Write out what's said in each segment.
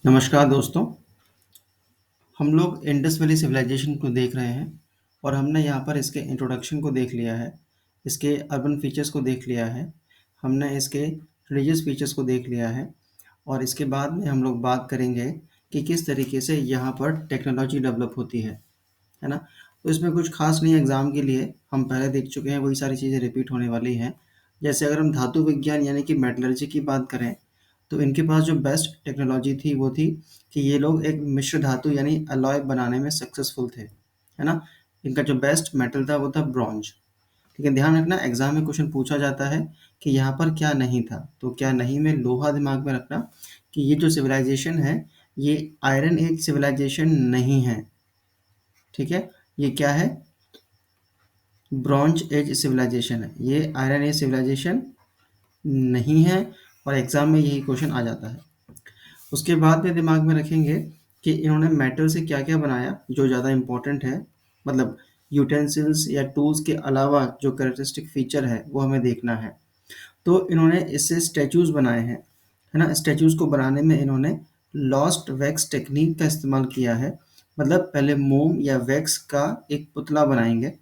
नमस्कार दोस्तों। हम लोग इंडस वैली सिविलाइजेशन को देख रहे हैं और हमने यहाँ पर इसके इंट्रोडक्शन को देख लिया है, इसके अर्बन फीचर्स को देख लिया है, हमने इसके रिलीजियस फीचर्स को देख लिया है और इसके बाद में हम लोग बात करेंगे कि किस तरीके से यहाँ पर टेक्नोलॉजी डेवलप होती है ना? तो इसमें कुछ खास नहीं है एग्ज़ाम के लिए, हम पहले देख चुके हैं, वही सारी चीज़ें रिपीट होने वाली हैं। जैसे अगर हम धातु विज्ञान यानी कि मेटलर्जी की बात करें, तो इनके पास जो बेस्ट टेक्नोलॉजी थी वो थी कि ये लोग एक मिश्र धातु यानी अलॉय बनाने में सक्सेसफुल थे, है ना? इनका जो बेस्ट मेटल था वो था ब्रॉन्ज। ठीक है, ध्यान रखना एग्जाम में क्वेश्चन पूछा जाता है कि यहाँ पर क्या नहीं था, तो क्या नहीं में लोहा दिमाग में रखना कि ये जो सिविलाइजेशन है ये आयरन एज सिविलाइजेशन नहीं है। ठीक है, ये क्या है? ब्रॉन्ज एज सिविलाइजेशन है, ये आयरन एज सिविलाइजेशन नहीं है और एग्जाम में यही क्वेश्चन आ जाता है। उसके बाद में दिमाग में रखेंगे कि इन्होंने मेटल से क्या-क्या बनाया जो ज़्यादा इम्पोर्टेंट है, मतलब यूटेंसिल्स या टूल्स के अलावा जो कैरेक्टरिस्टिक फीचर है वो हमें देखना है। तो इन्होंने इससे स्टैचूज़ बनाए हैं, है ना? स्टैचूज़ को बनाने में इन्होंने लॉस्ट वैक्स टेक्निक का इस्तेमाल किया है। मतलब पहले मोम या वैक्स का एक पुतला बनाएँगे,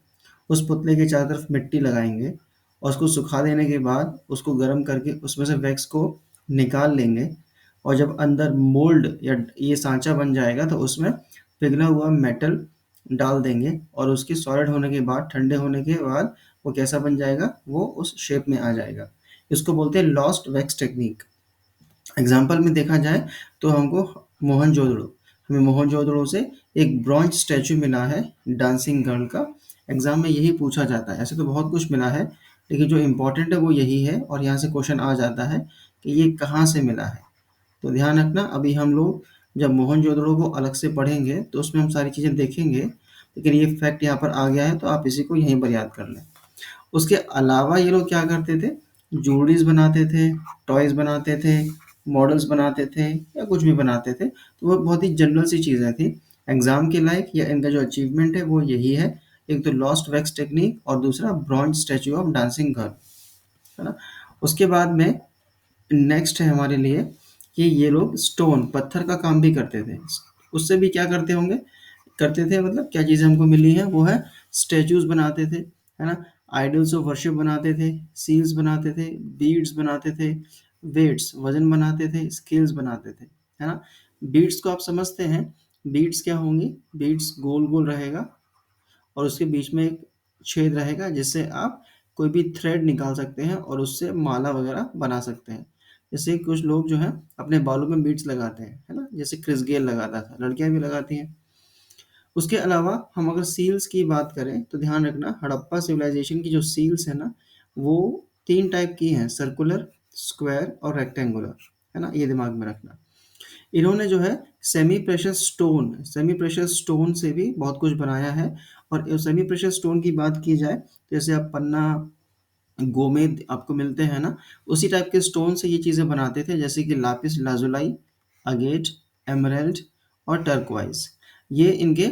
उस पुतले के चारों तरफ मिट्टी लगाएँगे और उसको सुखा देने के बाद उसको गर्म करके उसमें से वैक्स को निकाल लेंगे और जब अंदर मोल्ड या ये सांचा बन जाएगा तो उसमें पिघला हुआ मेटल डाल देंगे और उसके सॉलिड होने के बाद, ठंडे होने के बाद वो कैसा बन जाएगा? वो उस शेप में आ जाएगा। इसको बोलते हैं लॉस्ट वैक्स टेक्निक। एग्जाम्पल में देखा जाए तो हमको मोहनजोदड़ो, हमें मोहनजोदड़ो से एक ब्रॉन्ज स्टैचू मिला है डांसिंग गर्ल का। एग्जाम में यही पूछा जाता है, ऐसे तो बहुत कुछ मिला है लेकिन जो इम्पोर्टेंट है वो यही है और यहाँ से क्वेश्चन आ जाता है कि ये कहाँ से मिला है। तो ध्यान रखना, अभी हम लोग जब मोहनजोदड़ो को अलग से पढ़ेंगे तो उसमें हम सारी चीज़ें देखेंगे, लेकिन ये फैक्ट यहाँ पर आ गया है तो आप इसी को यहीं पर याद कर लें। उसके अलावा ये लोग क्या करते थे? ज्वेलरीज बनाते थे, टॉयज़ बनाते थे, मॉडल्स बनाते थे या कुछ भी बनाते थे। तो वो बहुत ही जनरल सी चीज़ें थी। एग्ज़ाम के लायक या इनका जो अचीवमेंट है वो यही है, एक तो लॉस्ट वैक्स टेक्निक और दूसरा bronze statue of dancing girl, है ना? उसके बाद में नेक्स्ट है हमारे लिए कि ये लोग स्टोन, पत्थर का काम भी करते थे। उससे भी क्या करते होंगे? करते थे मतलब क्या चीज़ें हमको मिली हैं वो है स्टैचूज़ बनाते थे, है ना? आइडल्स ऑफ वर्शिप बनाते थे, सील्स बनाते थे, बीड्स बनाते थे, वेट्स वज़न बनाते थे, स्केल्स बनाते थे, है ना? बीड्स को आप समझते हैं, बीड्स क्या होंगी? बीड्स गोल-गोल रहेगा और उसके बीच में एक छेद रहेगा जिससे आप कोई भी थ्रेड निकाल सकते हैं और उससे माला वगैरह बना सकते हैं। जैसे कुछ लोग जो हैं अपने बालों में बीड्स लगाते हैं, है ना? जैसे क्रिस गेल लगाता था, लड़कियाँ भी लगाती हैं। उसके अलावा हम अगर सील्स की बात करें तो ध्यान रखना हड़प्पा सिविलाइजेशन की जो सील्स है ना वो 3 टाइप की हैं, सर्कुलर, स्क्वायर और रेक्टेंगुलर, है ना? ये दिमाग में रखना। इन्होंने जो है सेमी प्रेशर स्टोन से भी बहुत कुछ बनाया है और सेमी प्रेशर स्टोन की बात की जाए तो जैसे आप पन्ना, गोमेद आपको मिलते हैं ना, उसी टाइप के स्टोन से ये चीज़ें बनाते थे जैसे कि लापिस लाजुलाई, अगेट, एमराल्ड और टर्कवाइज़। ये इनके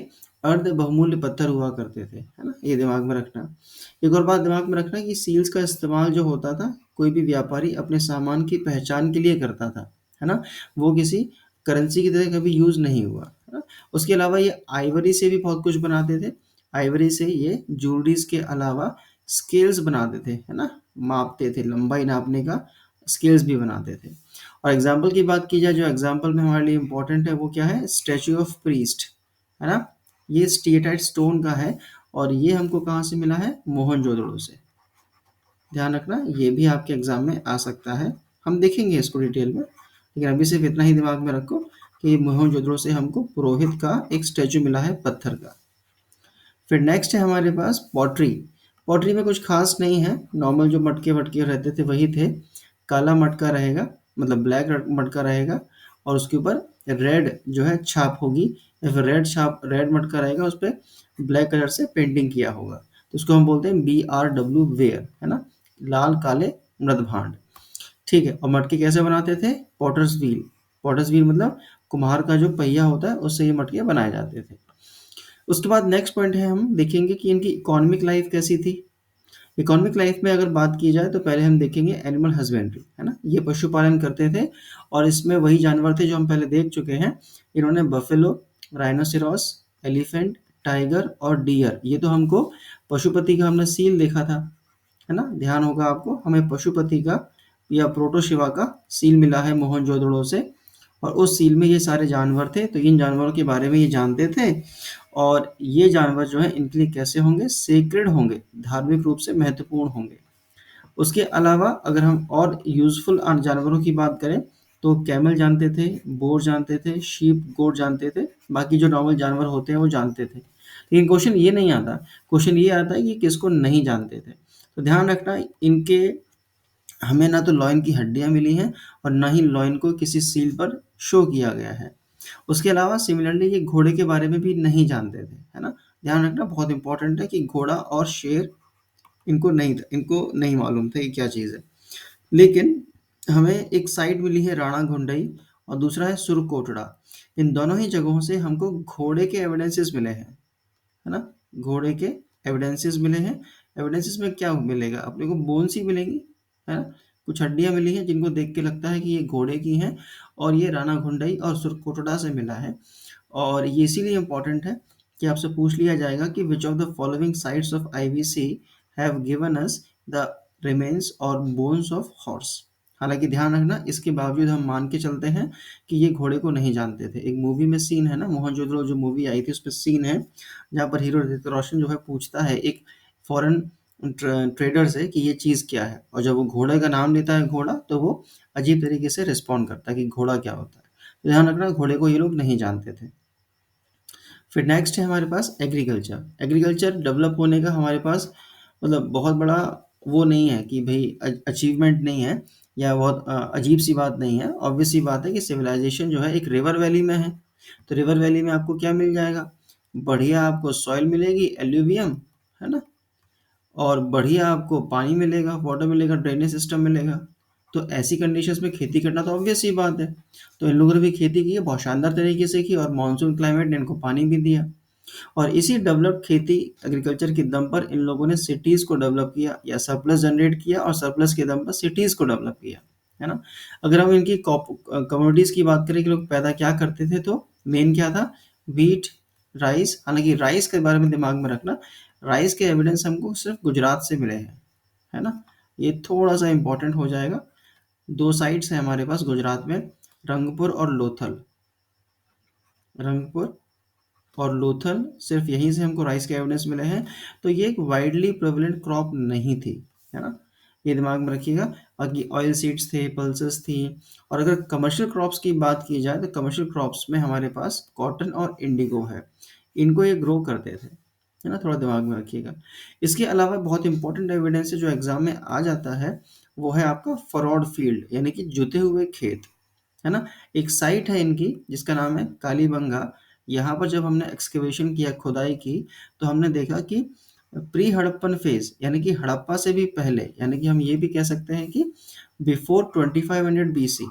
अर्ध बहुमूल्य पत्थर हुआ करते थे, है ना? ये दिमाग में रखना। एक और बात दिमाग में रखना कि सील्स का इस्तेमाल जो होता था, कोई भी व्यापारी अपने सामान की पहचान के लिए करता था, है ना? वो किसी करेंसी की तरह कभी यूज़ नहीं हुआ, है ना? उसके अलावा ये आइवरी से भी बहुत कुछ बनाते थे। आइवरी से ये ज्वेलरीज़ के अलावा स्केल्स बनाते थे, है ना? मापते थे, लंबाई नापने का स्केल्स भी बनाते थे। और एग्ज़ाम्पल की बात की जाए, जो एग्ज़ाम्पल में हमारे लिए इम्पोर्टेंट है वो क्या है? स्टैच्यू ऑफ प्रीस्ट, है ना? ये स्टेटाइट स्टोन का है और ये हमको कहाँ से मिला है? मोहनजोदड़ो से। ध्यान रखना ये भी आपके एग्ज़ाम में आ सकता है, हम देखेंगे इसको डिटेल में, लेकिन अभी सिर्फ इतना ही दिमाग में रखो कि मोहनजोदड़ो से हमको पुरोहित का एक स्टैच्यू मिला है पत्थर का। फिर नेक्स्ट है हमारे पास पॉटरी। पॉटरी में कुछ खास नहीं है, नॉर्मल जो मटके-वटके रहते थे वही थे। काला मटका रहेगा, मतलब ब्लैक मटका रहेगा और उसके ऊपर रेड जो है छाप होगी या फिर रेड मटका रहेगा, उस पे ब्लैक कलर से पेंटिंग किया होगा। तो उसको हम बोलते हैं BRW वेयर, है ना? लाल काले मृदभांड। ठीक है, और मटके कैसे बनाते थे? Potter's wheel. पॉटर्स व्हील मतलब कुम्हार का जो पहिया होता है उससे ये मटके बनाए जाते थे। उसके बाद नेक्स्ट पॉइंट है, हम देखेंगे कि इनकी इकोनॉमिक लाइफ कैसी थी। इकोनॉमिक लाइफ में अगर बात की जाए तो पहले हम देखेंगे एनिमल हस्बेंड्री, है ना? ये पशुपालन करते थे और इसमें वही जानवर थे जो हम पहले देख चुके हैं। इन्होंने बफेलो, राइनोसेरॉस, एलिफेंट, टाइगर और डियर, ये तो हमको पशुपति का हमने सील देखा था, है ना? ध्यान होगा आपको, हमें पशुपति का या प्रोटोशिवा का सील मिला है मोहनजोदड़ो से, और उस सील में ये सारे जानवर थे। तो इन जानवरों के बारे में ये जानते थे और ये जानवर जो है इनके लिए कैसे होंगे, सेक्रेड होंगे, धार्मिक रूप से महत्वपूर्ण होंगे। उसके अलावा अगर हम और यूजफुल जानवरों की बात करें तो कैमल जानते थे, बोर जानते थे, शीप गोट जानते थे, बाकी जो नॉर्मल जानवर होते हैं वो जानते थे। लेकिन क्वेश्चन ये नहीं आता, क्वेश्चन ये आता है कि किसको नहीं जानते थे। तो ध्यान रखना, इनके हमें ना तो लॉइन की हड्डियां मिली हैं और ना ही लॉइन को किसी सील पर शो किया गया है। उसके अलावा सिमिलरली ये घोड़े के बारे में भी नहीं जानते थे, है ना? ध्यान रखना, बहुत इंपॉर्टेंट है कि घोड़ा और शेर इनको नहीं मालूम था ये क्या चीज़ है। लेकिन हमें एक साइट मिली है राणा घुंडई और दूसरा है सुरकोटड़ा। इन दोनों ही जगहों से हमको घोड़े के एविडेंसेस मिले हैं, है ना? घोड़े के एविडेंसेस मिले हैं। एविडेंसेस में क्या मिलेगा अपने को, बोन्स ही मिलेंगी, है ना? कुछ हड्डियां मिली हैं जिनको देख के लगता है कि ये घोड़े की हैं और ये राणा घुंडई और सुरकोटड़ा से मिला है। और ये इसीलिए इम्पोर्टेंट है कि आपसे पूछ लिया जाएगा कि which of the following sites of IVC have given us the remains और बोन्स ऑफ हॉर्स। हालांकि ध्यान रखना, इसके बावजूद हम मान के चलते हैं कि ये घोड़े को नहीं जानते थे। एक मूवी में सीन है ना, मोहनजोदड़ो जो मूवी आई थी उसमें सीन है जहाँ पर हीरो ऋतिक रोशन जो है पूछता है एक फॉरेन ट्रेडर से कि ये चीज़ क्या है, और जब वो घोड़े का नाम लेता है घोड़ा, तो वो अजीब तरीके से रिस्पॉन्ड करता है कि घोड़ा क्या होता है। तो ध्यान रखना, घोड़े को ये लोग नहीं जानते थे। फिर नेक्स्ट है हमारे पास एग्रीकल्चर। एग्रीकल्चर डेवलप होने का हमारे पास मतलब बहुत बड़ा वो नहीं है कि भाई अचीवमेंट नहीं है या बहुत अजीब सी बात नहीं है। ऑब्वियस सी बात है कि सिविलाइजेशन जो है एक रिवर वैली में है। तो रिवर वैली में आपको क्या मिल जाएगा, बढ़िया आपको सॉइल मिलेगी, एल्यूवियम, है ना? और बढ़िया आपको पानी मिलेगा, वाटर मिलेगा, ड्रेनेज सिस्टम मिलेगा। तो ऐसी कंडीशंस में खेती करना तो ऑब्वियस सी बात है। तो इन लोगों ने भी खेती की है, बहुत शानदार तरीके से की, और मानसून क्लाइमेट ने इनको पानी भी दिया। और इसी डेवलप्ड खेती एग्रीकल्चर के दम पर इन लोगों ने सिटीज़ को डेवलप किया या सरप्लस जनरेट किया, और सरप्लस के दम पर सिटीज़ को डेवलप किया, है ना? अगर हम इनकी कमोडिटीज़ की बात करें कि लोग पैदा क्या करते थे, तो मेन क्या था, व्हीट, राइस। हालांकि राइस के बारे में दिमाग में रखना, राइस के एविडेंस हमको सिर्फ गुजरात से मिले हैं, है ना? ये थोड़ा सा इंपॉर्टेंट हो जाएगा। दो साइट्स हैं हमारे पास गुजरात में, रंगपुर और लोथल। रंगपुर और लोथल, सिर्फ यहीं से हमको राइस के एविडेंस मिले हैं। तो ये एक वाइडली प्रेवलेंट क्रॉप नहीं थी, है ना? ये दिमाग में रखिएगा। बाकी ऑयल सीड्स थे, पल्सेस थी। और अगर कमर्शियल क्रॉप्स की बात की जाए तो कमर्शियल क्रॉप्स में हमारे पास कॉटन और इंडिगो है। इनको ये ग्रो करते थे, है ना? थोड़ा दिमाग में रखिएगा। इसके अलावा बहुत इंपॉर्टेंट एविडेंस जो एग्जाम में आ जाता है वो है आपका फरॉड फील्ड, यानी कि जुते हुए खेत, है ना? एक साइट है इनकी जिसका नाम है कालीबंगा। यहाँ पर जब हमने एक्सकेवेशन किया, खुदाई की, तो हमने देखा कि प्री हड़प्पन फेज, यानी कि हड़प्पा से भी पहले, यानी कि हम ये भी कह सकते हैं कि बिफोर 2500 बीसी,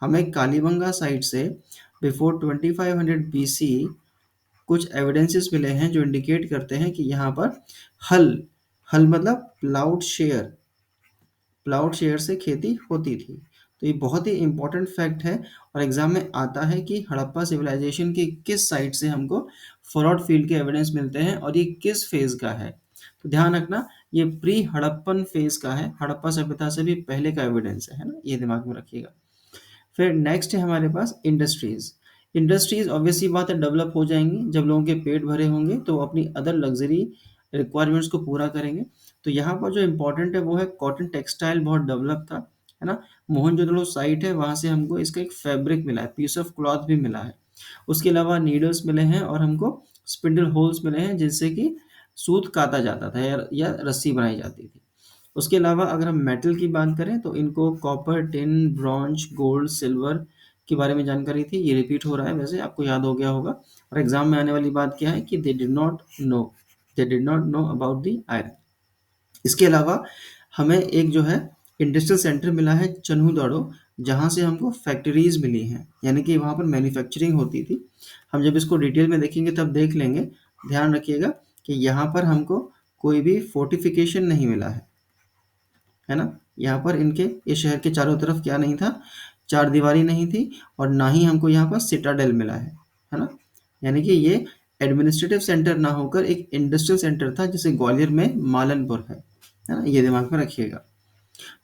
हमें कालीबंगा साइट से बिफोर 2500 बीसी कुछ एविडेंसेस मिले हैं जो इंडिकेट करते हैं कि यहाँ पर हल हल मतलब प्लाउड शेयर से खेती होती थी। तो ये बहुत ही इंपॉर्टेंट फैक्ट है और एग्जाम में आता है कि हड़प्पा सिविलाइजेशन की किस साइट से हमको फॉरवर्ड फील्ड के एविडेंस मिलते हैं और ये किस फेज का है। तो ध्यान रखना, ये प्री हड़प्पन फेज का है, हड़प्पा सभ्यता से भी पहले का एविडेंस है ना? ये दिमाग में रखिएगा। फिर नेक्स्ट है हमारे पास इंडस्ट्रीज। इंडस्ट्रीज ऑब्वियस सी बात है डेवलप हो जाएंगी जब लोगों के पेट भरे होंगे, तो वो अपनी अदर लग्जरी रिक्वायरमेंट्स को पूरा करेंगे। तो यहाँ पर जो इम्पोर्टेंट है वो है कॉटन टेक्सटाइल, बहुत डेवलप था, है ना? मोहनजोदड़ो साइट है, वहाँ से हमको इसका एक फैब्रिक मिला है, पीस ऑफ क्लॉथ भी मिला है। उसके अलावा नीडल्स मिले हैं और हमको स्पिंडल होल्स मिले हैं जिनसे कि सूत काता जाता था या रस्सी बनाई जाती थी। उसके अलावा अगर हम मेटल की बात करें तो इनको copper, tin, bronze, gold, silver के बारे में जानकारी थी। ये रिपीट हो रहा है, वैसे आपको याद हो गया होगा। और एग्जाम में आने वाली बात क्या है कि they did not know about the iron. इसके अलावा हमें एक जो है इंडस्ट्रियल सेंटर मिला है चन्हूदाड़ो, जहाँ से हमको फैक्ट्रीज मिली हैं, यानी कि वहाँ पर मैन्युफैक्चरिंग होती थी। हम जब इसको डिटेल में देखेंगे तब देख लेंगे। ध्यान रखिएगा कि यहाँ पर हमको कोई भी फोर्टिफिकेशन नहीं मिला है, है ना। यहाँ पर इनके इस शहर के चारों तरफ क्या नहीं था, चार दीवारी नहीं थी, और ना ही हमको यहाँ पर सिटाडेल मिला है ना। यानी कि ये एडमिनिस्ट्रेटिव सेंटर ना होकर एक इंडस्ट्रियल सेंटर था, जैसे ग्वालियर में मालनपुर है ना। ये दिमाग में रखिएगा।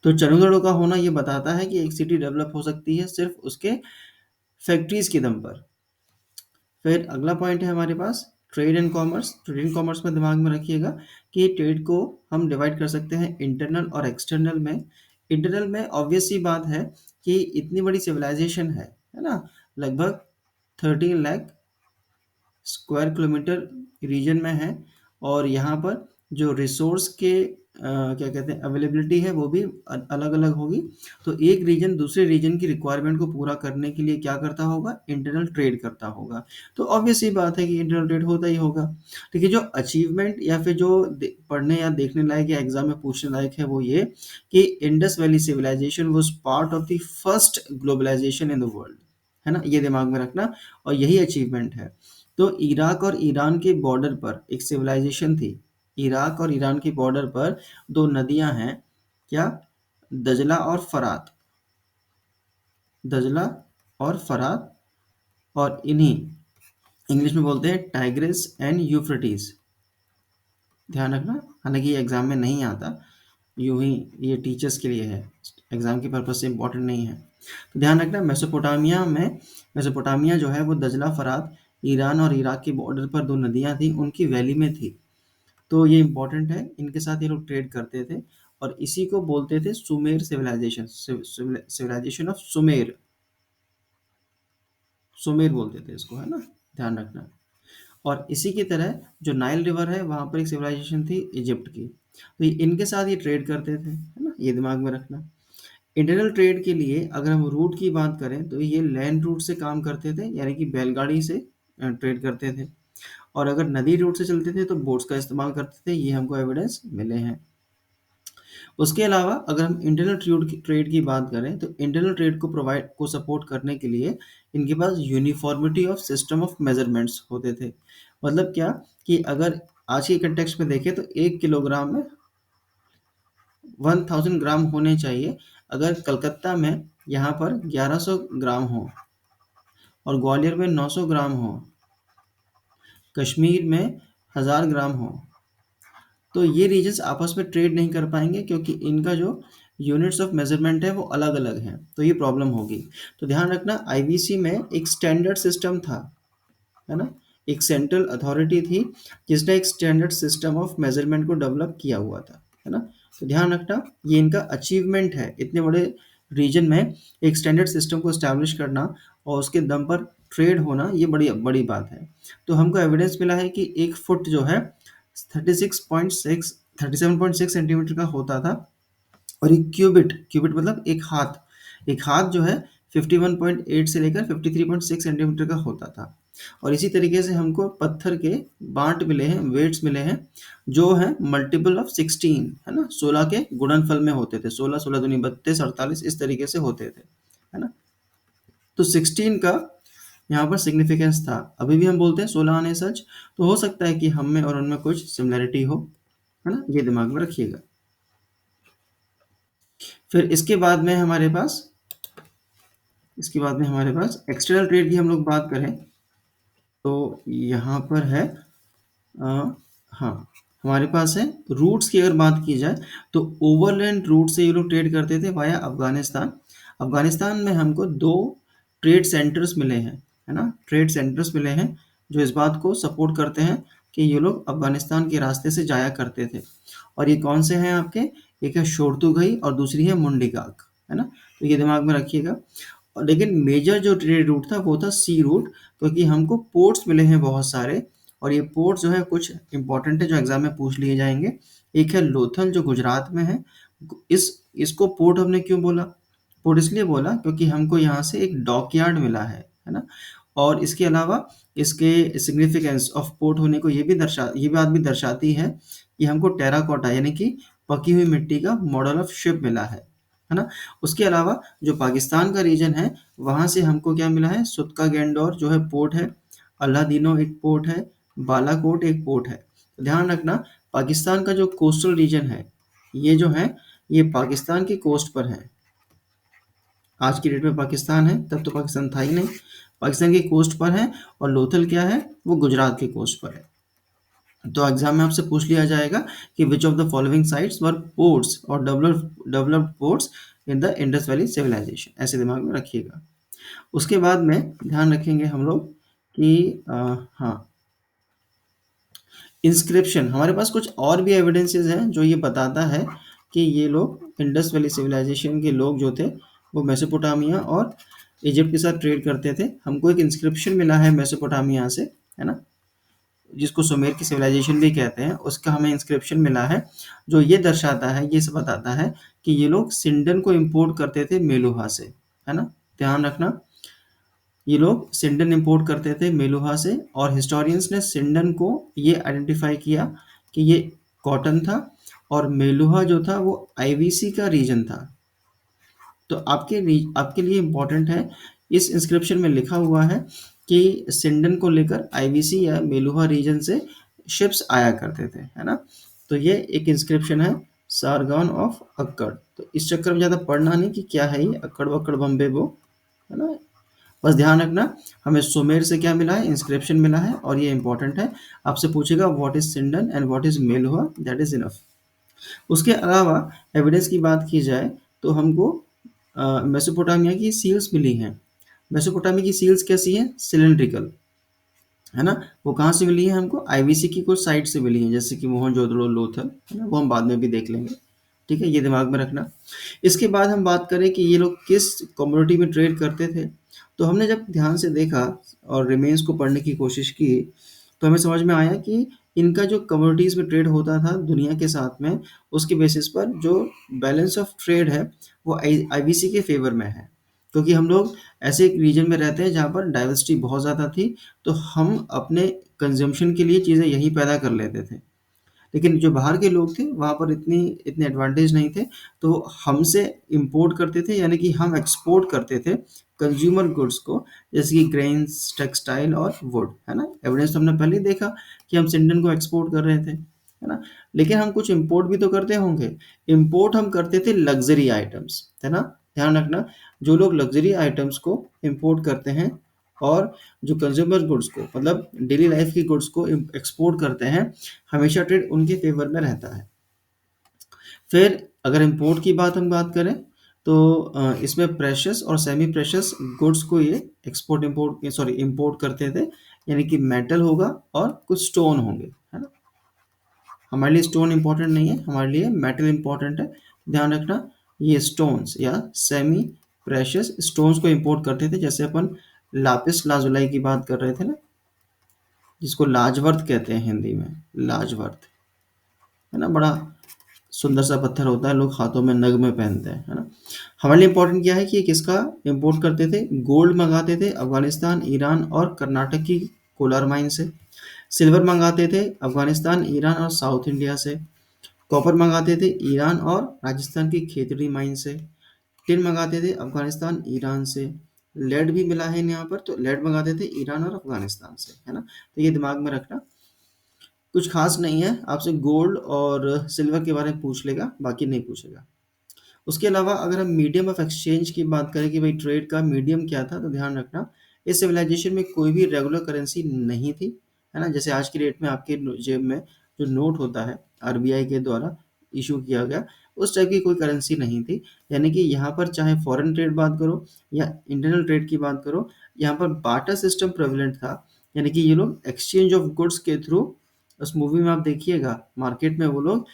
तो चंडीगढ़ का होना ये बताता है कि एक सिटी डेवलप हो सकती है सिर्फ उसके फैक्ट्रीज के दम पर। फिर अगला पॉइंट है हमारे पास trade and commerce. Trade and commerce में दिमाग में रखिएगा कि ट्रेड को हम डिवाइड कर सकते हैं इंटरनल और एक्सटर्नल में। इंटरनल में ऑब्वियस सी बात है कि इतनी बड़ी सिविलाइजेशन है ना, लगभग 13 लाख स्क्वायर किलोमीटर रीजन में है, और यहाँ पर जो रिसोर्स के क्या कहते हैं अवेलेबिलिटी है वो भी अलग अलग होगी। तो एक रीजन दूसरे रीजन की रिक्वायरमेंट को पूरा करने के लिए क्या करता होगा, इंटरनल ट्रेड करता होगा। तो ऑब्वियस ही बात है कि इंटरनल ट्रेड होता ही होगा। देखिए जो अचीवमेंट या फिर जो पढ़ने या देखने लायक या एग्जाम में पूछने लायक है वो ये कि Indus valley civilisation was part of the first globalisation in the world, है ना। ये दिमाग में रखना, और यही अचीवमेंट है। तो इराक और ईरान के बॉर्डर पर एक सिविलाइजेशन थी। इराक और ईरान के बॉर्डर पर दो नदियां हैं, क्या, दजला और फरात। दजला और फरात, और इन्हीं इंग्लिश में बोलते हैं टाइग्रिस एंड यूफ्रेटिस। ध्यान रखना, हालांकि ये एग्जाम में नहीं आता, यूं ही ये टीचर्स के लिए है, एग्जाम के पर्पज से इम्पोर्टेंट नहीं है। तो ध्यान रखना, मेसोपोटामिया जो है वो दजला फरात ईरान और इराक के बॉर्डर पर दो नदियां थी, उनकी वैली में थी। तो ये इम्पोर्टेंट है, इनके साथ ये लोग ट्रेड करते थे, और इसी को बोलते थे Sumer civilisation. Civilisation of Sumer, Sumer बोलते थे इसको, है ना। ध्यान रखना। और इसी की तरह जो नाइल रिवर है वहाँ पर एक सिविलाइजेशन थी इजिप्ट की, तो इनके साथ ये ट्रेड करते थे, है ना। ये दिमाग में रखना। इंटरनल ट्रेड के लिए अगर हम रूट की बात करें तो ये लैंड रूट से काम करते थे, यानी कि बैलगाड़ी से ट्रेड करते थे, और अगर नदी रूट से चलते थे तो बोट्स का इस्तेमाल करते थे। ये हमको एविडेंस मिले हैं। उसके अलावा अगर हम इंटरनल ट्रेड की बात करें तो इंटरनल ट्रेड को सपोर्ट करने के लिए इनके पास uniformity of system of measurements होते थे। मतलब क्या, कि अगर आज के कंटेक्स्ट में देखें तो 1 किलोग्राम में 1000 ग्राम होने चाहिए। अगर कलकत्ता में यहाँ पर 1100 ग्राम हो, और ग्वालियर में 900 ग्राम हो, कश्मीर में 1000 ग्राम हो, तो ये रीजन्स आपस में ट्रेड नहीं कर पाएंगे, क्योंकि इनका जो यूनिट्स ऑफ मेजरमेंट है वो अलग अलग हैं, तो ये प्रॉब्लम होगी। तो ध्यान रखना, आईवीसी में एक स्टैंडर्ड सिस्टम था, है ना। एक सेंट्रल अथॉरिटी थी जिसने एक स्टैंडर्ड सिस्टम ऑफ मेजरमेंट को डेवलप किया हुआ था, है ना। तो ध्यान रखना, ये इनका अचीवमेंट है, इतने बड़े रीजन में एक स्टैंडर्ड सिस्टम को एस्टैब्लिश करना और उसके दम पर ट्रेड होना, ये बड़ी बड़ी बात है। तो हमको एविडेंस मिला है कि एक फुट जो है 37.6 सेंटीमीटर का होता था, और एक क्यूबिट, क्यूबिट मतलब एक हाथ जो है 51.8 से लेकर 53.6 सेंटीमीटर का होता था। और इसी तरीके से हमको पत्थर के बांट मिले हैं, वेट्स मिले हैं, जो है मल्टीपल ऑफ 16, है ना। 16 के गुणनफल में होते थे, 16 16 दूनी 32 48 इस तरीके से होते थे, है ना। तो 16 का यहाँ पर सिग्निफिकेंस था। अभी भी हम बोलते हैं 16 आने सच, तो हो सकता है कि हम में और उनमें कुछ सिमिलरिटी हो, है ना। ये दिमाग में रखिएगा। फिर इसके बाद में हमारे पास एक्सटर्नल ट्रेड की हम लोग बात करें तो यहाँ पर है हाँ, हमारे पास है रूट्स की अगर बात की जाए तो ओवरलैंड रूट से ये लोग ट्रेड करते थे वाया अफगानिस्तान। अफगानिस्तान में हमको दो ट्रेड सेंटर्स मिले हैं, है ना। ट्रेड सेंटर्स मिले हैं जो इस बात को सपोर्ट करते हैं कि ये लोग अफगानिस्तान के रास्ते से जाया करते थे। और ये कौन से हैं आपके, एक है शोरतुगई और दूसरी है मुंडिकाक, है ना। तो ये दिमाग में रखिएगा। और लेकिन मेजर जो ट्रेड रूट था वो था सी रूट, क्योंकि हमको पोर्ट्स मिले हैं बहुत सारे, और ये पोर्ट्स जो है कुछ इंपॉर्टेंट है जो एग्जाम में पूछ लिए जाएंगे। एक है लोथल जो गुजरात में है। इसको पोर्ट हमने क्यों बोला, पोर्ट इसलिए बोला क्योंकि हमको यहाँ से एक डॉकयार्ड मिला है ना। और इसके अलावा इसके सिग्निफिकेंस ऑफ पोर्ट होने को ये बात भी दर्शाती है कि हमको टेराकोटा यानी कि पकी हुई मिट्टी का मॉडल ऑफ शिप मिला है ना। उसके अलावा जो पाकिस्तान का रीजन है वहाँ से हमको क्या मिला है, सुतका गेंडोर जो है पोर्ट है, अल्लादीनो एक पोर्ट है, बालाकोट एक पोर्ट है। तो ध्यान रखना, पाकिस्तान का जो कोस्टल रीजन है ये जो है ये पाकिस्तान की कोस्ट पर हैं। आज की डेट में पाकिस्तान है, तब तो पाकिस्तान था ही नहीं। पाकिस्तान की कोस्ट पर है और लोथल क्या है, वो गुजरात की कोस्ट पर है। तो एग्जाम में आपसे पूछ लिया जाएगा कि which of the following sites were ports और developed ports in the Indus valley civilization, ऐसे दिमाग में रखिएगा। उसके बाद में ध्यान रखेंगे हम लोग कि हाँ, इंस्क्रिप्शन, हमारे पास कुछ और भी एविडेंसेस हैं जो ये बताता है कि ये लोग इंडस वैली सिविलाइजेशन के लोग जो थे वो मेसोपोटामिया और इजिप्ट के साथ ट्रेड करते थे। हमको एक इंस्क्रिप्शन मिला है मेसोपोटामिया से, है ना, जिसको सुमेर की सिविलाइजेशन भी कहते हैं, उसका हमें इंस्क्रिप्शन मिला है जो ये दर्शाता है, ये सब बताता है कि ये लोग सिंडन को इंपोर्ट करते थे मेलुहा से, है ना, ध्यान रखना। ये लोग सिंडन इंपोर्ट करते थे मेलुहा से और हिस्टोरियंस ने सिंडन को ये आइडेंटिफाई किया कि ये कॉटन था और मेलुहा जो था वो आईवीसी का रीजन था। तो आपके लिए इम्पोर्टेंट है, इस इंस्क्रिप्शन में लिखा हुआ है कि सिंडन को लेकर आईवीसी या मेलुहा रीजन से शिप्स आया करते थे, है ना। तो ये एक इंस्क्रिप्शन है, सारगॉन ऑफ अक्कड़। तो इस चक्कर में ज़्यादा पढ़ना नहीं कि क्या है ये अक्कड़ वक्कड़ बम्बे वो, है ना। बस ध्यान रखना हमें सुमेर से क्या मिला है, इंस्क्रिप्शन मिला है और ये इंपॉर्टेंट है। आपसे पूछेगा what is sindon and what is Meluha, that is enough. उसके अलावा एविडेंस की बात की जाए तो हमको मेसोपोटामिया की सील्स मिली हैं। मेसोपोटामिया की सील्स कैसी हैं, सिलेंड्रिकल, है ना। वो कहाँ से मिली है हमको, आईवीसी की कुछ साइट से मिली है, जैसे कि मोहनजोदड़ो, लोथल, है ना, वो हम बाद में भी देख लेंगे। ठीक है, ये दिमाग में रखना। इसके बाद हम बात करें कि ये लोग किस कम्युनिटी में ट्रेड करते थे, तो हमने जब ध्यान से देखा और रिमेन्स को पढ़ने की कोशिश की तो हमें समझ में आया कि इनका जो कम्युनिटीज़ में ट्रेड होता था दुनिया के साथ में, उसके बेसिस पर जो बैलेंस ऑफ ट्रेड है वो आईवीसी के फेवर में है, क्योंकि हम लोग ऐसे एक रीजन में रहते हैं जहाँ पर डाइवर्सिटी बहुत ज़्यादा थी, तो हम अपने कंजम्पशन के लिए चीज़ें यहीं पैदा कर लेते थे। लेकिन जो बाहर के लोग थे वहाँ पर इतने एडवांटेज नहीं थे, तो हमसे इम्पोर्ट करते थे, यानी कि हम एक्सपोर्ट करते थे कंज्यूमर गुड्स को, जैसे कि ग्रेन्स, टेक्सटाइल और वुड, है ना। एविडेंस तो हमने पहले ही देखा कि हम सिंडन को एक्सपोर्ट कर रहे थे, है ना। लेकिन हम कुछ इम्पोर्ट भी तो करते होंगे। इम्पोर्ट हम करते थे लग्जरी आइटम्स, है ना, ध्यान रखना। जो लोग लग्जरी आइटम्स को इम्पोर्ट करते हैं और जो कंज्यूमर गुड्स को, मतलब डेली लाइफ की गुड्स को एक्सपोर्ट करते हैं, हमेशा ट्रेड उनके फेवर में रहता है। फिर अगर इंपोर्ट की बात करें तो इसमें प्रेशस और सेमी प्रेशस गुड्स को ये इंपोर्ट करते थे, यानी कि मेटल होगा और कुछ स्टोन होंगे, है ना। हमारे लिए स्टोन इंपॉर्टेंट नहीं है, हमारे लिए मेटल इंपॉर्टेंट है। ध्यान रखना, ये स्टोन्स या सेमी प्रेशस स्टोन्स को इंपोर्ट करते थे, जैसे अपन लापिस लाजुलाई की बात कर रहे थे ना, जिसको लाजवर्थ कहते हैं हिंदी में, लाजवर्थ, है ना, बड़ा सुंदर सा पत्थर होता है, लोग हाथों में नग में पहनते हैं, है ना। हमारे लिए इंपॉर्टेंट क्या है कि ये किसका इंपोर्ट करते थे, गोल्ड मंगाते थे अफगानिस्तान, ईरान और कर्नाटक की कोलार माइन से। सिल्वर मंगाते थे अफगानिस्तान, ईरान और साउथ इंडिया से। कॉपर मंगाते थे ईरान और राजस्थान की खेतड़ी माइन से। टिन मंगाते थे अफगानिस्तान, ईरान से। लेड भी मिला है यहाँ पर, तो लेड मंगाते थे ईरान और अफगानिस्तान से, है ना। तो ये दिमाग में रखना, कुछ खास नहीं है, आपसे गोल्ड और सिल्वर के बारे में पूछ लेगा, बाकी नहीं पूछेगा। उसके अलावा अगर हम मीडियम ऑफ एक्सचेंज की बात करें कि भाई ट्रेड का मीडियम क्या था, तो ध्यान रखना इस सिविलाइजेशन में कोई भी रेगुलर करेंसी नहीं थी, है ना। जैसे आज की डेट में आपके जेब में जो नोट होता है आरबीआई के द्वारा इशू किया गया, उस टाइप की कोई करेंसी नहीं थी। यानी कि यहाँ पर चाहे फॉरेन ट्रेड बात करो या इंटरनल ट्रेड की बात करो, यहाँ पर बार्टर सिस्टम प्रेवलेंट था। यानी कि ये लोग एक्सचेंज ऑफ गुड्स के थ्रू, उस मूवी में आप देखिएगा मार्केट में वो लोग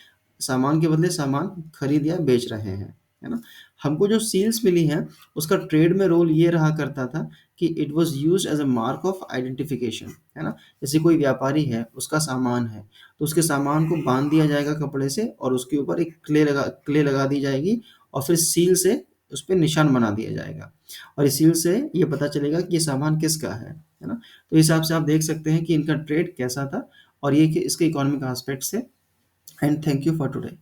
सामान के बदले सामान खरीद या बेच रहे हैं, है ना। हमको जो सील्स मिली हैं उसका ट्रेड में रोल ये रहा करता था कि it was used as a mark of identification, है ना। जैसे कोई व्यापारी है, उसका सामान है, तो उसके सामान को बांध दिया जाएगा कपड़े से और उसके ऊपर एक क्ले लगा दी जाएगी और फिर सील से उस पर निशान बना दिया जाएगा और इस सील से ये पता चलेगा कि ये सामान किसका है ना। तो इस हिसाब से आप देख सकते हैं कि इनका ट्रेड कैसा था और ये कि इसके इकोनॉमिक एस्पेक्ट्स है। And thank you for today.